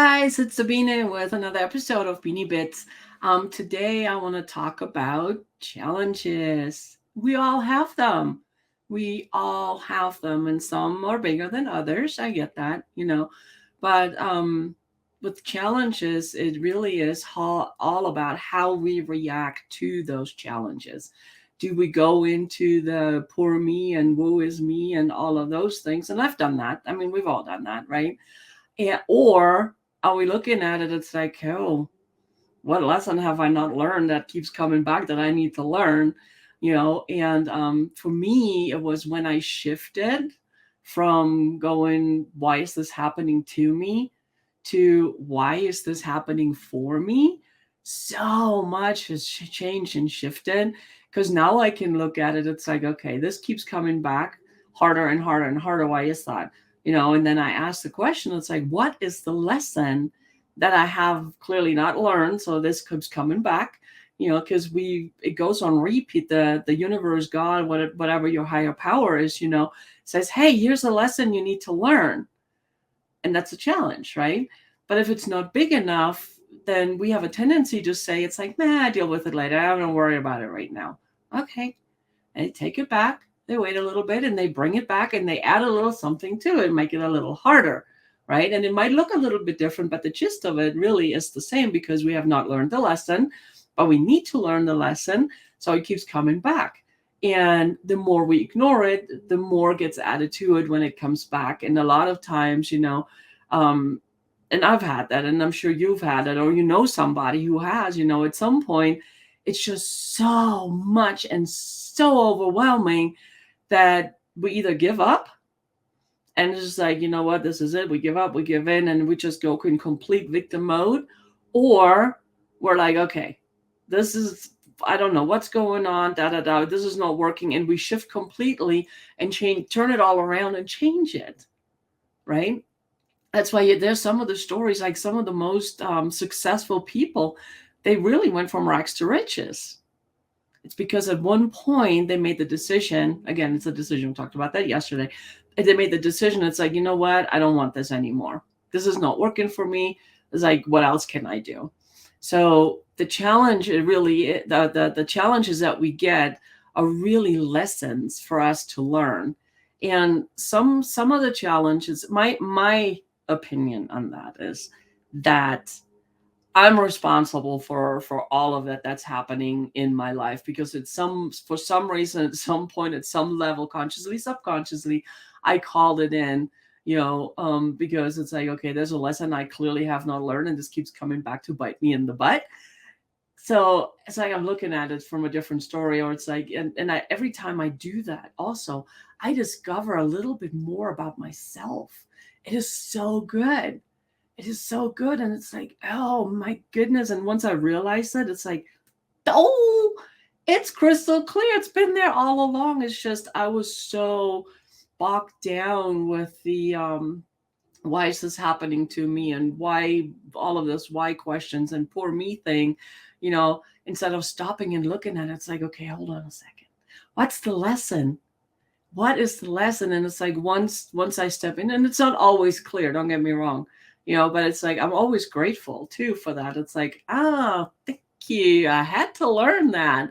guys, it's Sabine with another episode of Beanie Bits. Today I want to talk about challenges. We all have them. We all have them, and some are bigger than others. I get that. But with challenges, it really is all about how we react to those challenges. Do we go into the poor me and woe is me and all of those things? And I've done that. I mean, we've all done that, right? Or are we looking at it? It's like, oh, what lesson have I not learned that keeps coming back that I need to learn? And for me, it was when I shifted from going, why is this happening to me, to why is this happening for me? So much has changed and shifted because now I can look at it. It's like, okay, this keeps coming back harder and harder and harder. Why is that? And then I ask the question, it's like, what is the lesson that I have clearly not learned? So this keeps coming back, because it goes on repeat. The universe, God, whatever your higher power is, says, hey, here's a lesson you need to learn. And that's a challenge, right? But if it's not big enough, then we have a tendency to say, it's like, nah, I deal with it later. I don't worry about it right now. Okay. And they take it back. They wait a little bit and they bring it back and they add a little something to it, make it a little harder, right? And it might look a little bit different, but the gist of it really is the same because we have not learned the lesson, but we need to learn the lesson. So it keeps coming back. And the more we ignore it, the more gets added to it when it comes back. And a lot of times, and I've had that, and I'm sure you've had it, or somebody who has, at some point, it's just so much and so overwhelming that we either give up and it's just like, you know what, this is it. We give up, we give in, and we just go in complete victim mode. Or we're like, okay, this is, I don't know what's going on, this is not working. And we shift completely and turn it all around and change it, right? That's why there's some of the stories, like some of the most successful people, they really went from rags to riches. It's because at one point they made the decision. Again, it's a decision. We talked about that yesterday. And they made the decision. It's like, you know what? I don't want this anymore. This is not working for me. It's like, what else can I do? So the challenge, the challenges that we get are really lessons for us to learn. And some of the challenges, my opinion on that is that I'm responsible for all of that that's happening in my life because for some reason, at some point, at some level, consciously, subconsciously, I called it in, because it's like, okay, there's a lesson I clearly have not learned, and this keeps coming back to bite me in the butt. So it's like I'm looking at it from a different story, or it's like, and every time I do that, also, I discover a little bit more about myself. It is so good. It is so good. And it's like, oh my goodness. And once I realized it, it's like, oh, it's crystal clear. It's been there all along. It's just I was so bogged down with the why is this happening to me and why all of this why questions and poor me thing, instead of stopping and looking at it, it's like, okay, hold on a second. What's the lesson? What is the lesson? And it's like once I step in, and it's not always clear, don't get me wrong, but it's like I'm always grateful too for that. It's like, thank you, I had to learn that.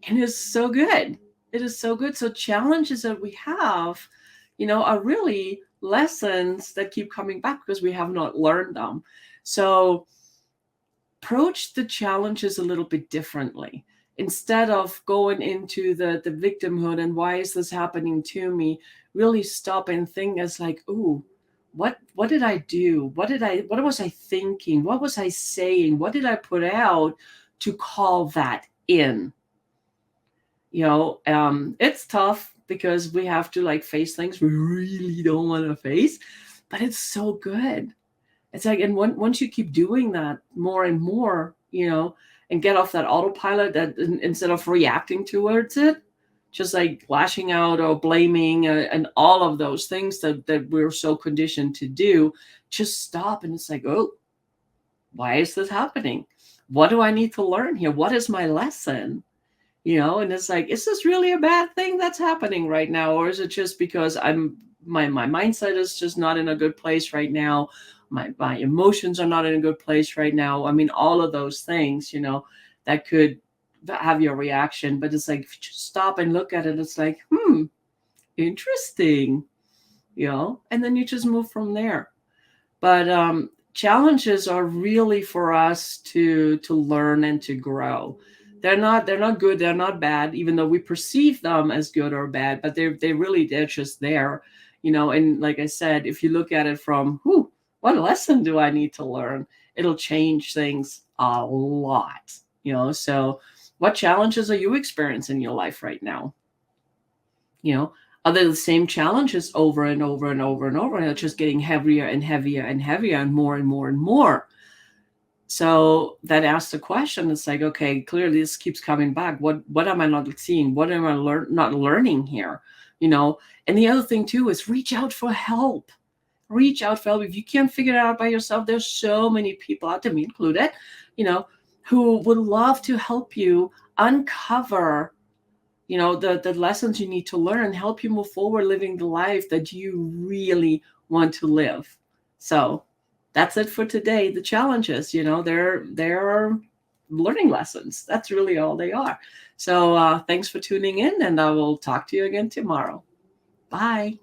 And it's so good. It is so good. So challenges that we have, are really lessons that keep coming back because we have not learned them. So approach the challenges a little bit differently. Instead of going into the victimhood and why is this happening to me, really stop and think as like, ooh, what did I do? What was I thinking? What was I saying? What did I put out to call that in? It's tough because we have to like face things we really don't want to face, but it's so good. It's like, and once you keep doing that more and more, and get off that autopilot, that instead of reacting towards it, just like lashing out or blaming and all of those things that we're so conditioned to do, just stop. And it's like, oh, why is this happening? What do I need to learn here? What is my lesson? And it's like, is this really a bad thing that's happening right now? Or is it just because my mindset is just not in a good place right now? my emotions are not in a good place right now. I mean, all of those things, that could have your reaction. But it's like, if you just stop and look at it, it's like, interesting, and then you just move from there. But challenges are really for us to learn and to grow. They're not good, they're not bad, even though we perceive them as good or bad, but they're just there. And like I said, if you look at it from, what lesson do I need to learn, it'll change things a lot. So what challenges are you experiencing in your life right now? Are they the same challenges over and over and over and over, and it's just getting heavier and heavier and heavier and more and more and more? So that asks the question, it's like, okay, clearly this keeps coming back. What am I not seeing? What am I not learning here? And the other thing too is reach out for help. Reach out for help. If you can't figure it out by yourself, there's so many people out there, me included, who would love to help you uncover the lessons you need to learn, help you move forward living the life that you really want to live. So that's it for today. The challenges, they're learning lessons. That's really all they are. So thanks for tuning in, and I will talk to you again tomorrow. Bye.